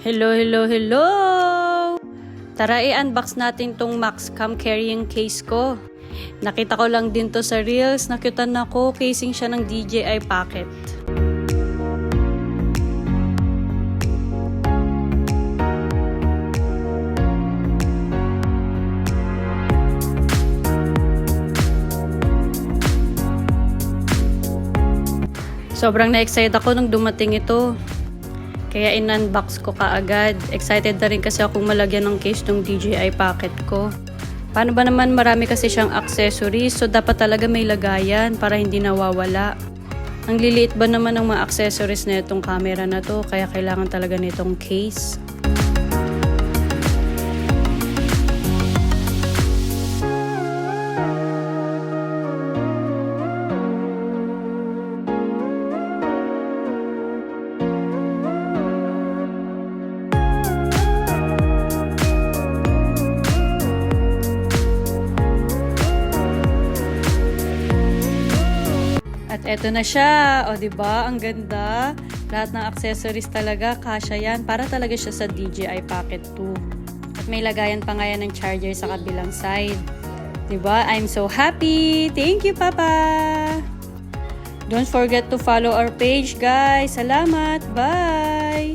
Hello, hello, hello! Tara i-unbox natin tong Maxcam carrying case ko. Nakita ko lang din to sa Reels, nakutan ako, casing siya ng DJI Pocket. Sobrang na-excite ako nung dumating ito. Kaya in-unbox ko kaagad. Excited na rin kasi akong malagyan ng case ng DJI Pocket ko. Paano ba naman, marami kasi siyang accessories, so dapat talaga may lagayan para hindi nawawala. Ang liliit ba naman ng mga accessories na itong camera na to, kaya kailangan talaga nitong case. At eto na siya. O, diba? Ang ganda. Lahat ng accessories talaga, kasya yan. Para talaga siya sa DJI Pocket 2. At may lagayan pa nga yan ng charger sa kabilang side. Diba? I'm so happy! Thank you, Papa! Don't forget to follow our page, guys. Salamat! Bye!